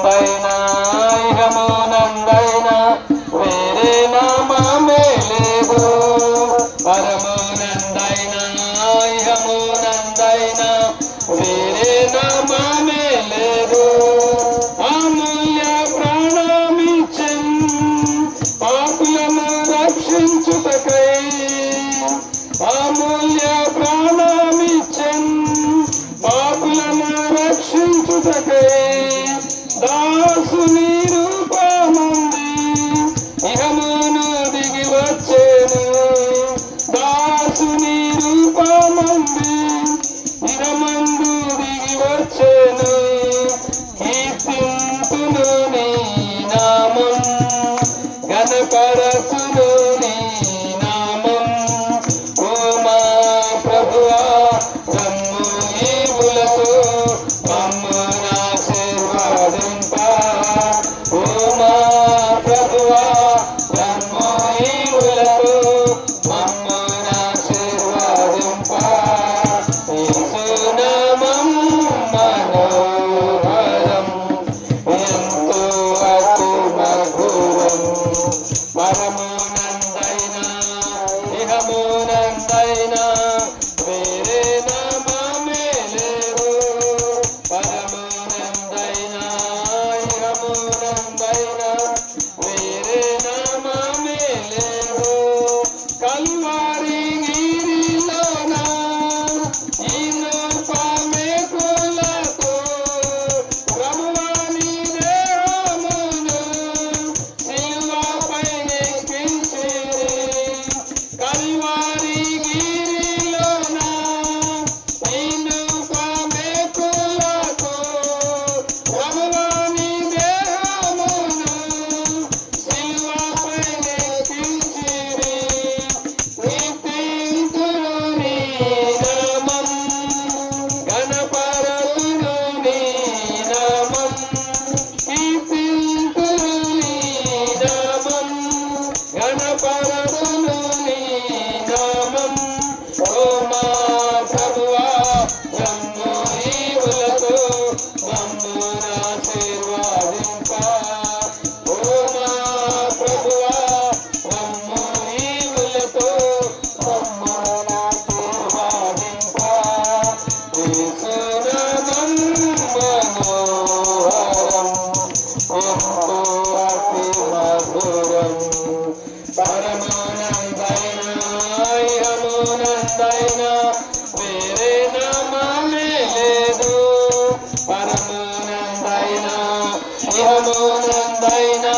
పరమానందైనా ఇహమునందైనా వేరే నామమే లేదు. పరమానందైనా ఇహమునందైనా వేరే నామమే లేదు. అమూల్య ప్రాణమిచ్చెన్ పాపులను రక్షించుటకై. అమూల్య ప్రాణమిచ్చెన్ పాపులను రక్షించుటకై. దాసుని రూపమంది ఇహమును దిగి వచ్చెను. దాసుని రూపమంది ఇహమందు దిగి వచ్చెను. కీర్తింతును నీ నామం ఘనపరచును నీ నామం. ఓ మా ప్రభువా రమ్ము ఈవులతో మమ్మును ఆశీర్వదింప. ఓ మా ప్రభువా రమ్ము ఈవులతో మమ్మును ఆశీర్వదింప. యేసు నామం మనోహరం ఎంతో అతి మధురం. పరమానందైనా ఇహమునందైనా వేరే నామమే లేదు. పరమానందైనా ఇహమునందైనా వేరే నామమే లేదు. కల్వారి గిరిలోన ఈ నూపమేకులతో ప్రభువాని దేహమును సిలువపై ఎక్కించిరి. కల్వారి గిరిలోన ఈ నూపమేకులతో ప్రభువాని దేహమును సిలువపై ఎక్కించిరి. కీర్తింతును నీ నామం ఘనపరచును నీ నామం. కీర్తింతును నీ నామం ఘనపరచును నీ నామం. ఓ మా ప్రభువా రమ్ము ఈవులతో మమ్మును ఆశీర్వదింప. ఓ మా ప్రభువా రమ్ము ఈవులతో మమ్మును ఆశీర్వదింప. యేసు నామం మనోహరం ఎంతో అతి మధురం. పరమానందైనా ఇహమునందైనా వేరే నామమే లేదు. పరమానందైనా ఇహమునందైనా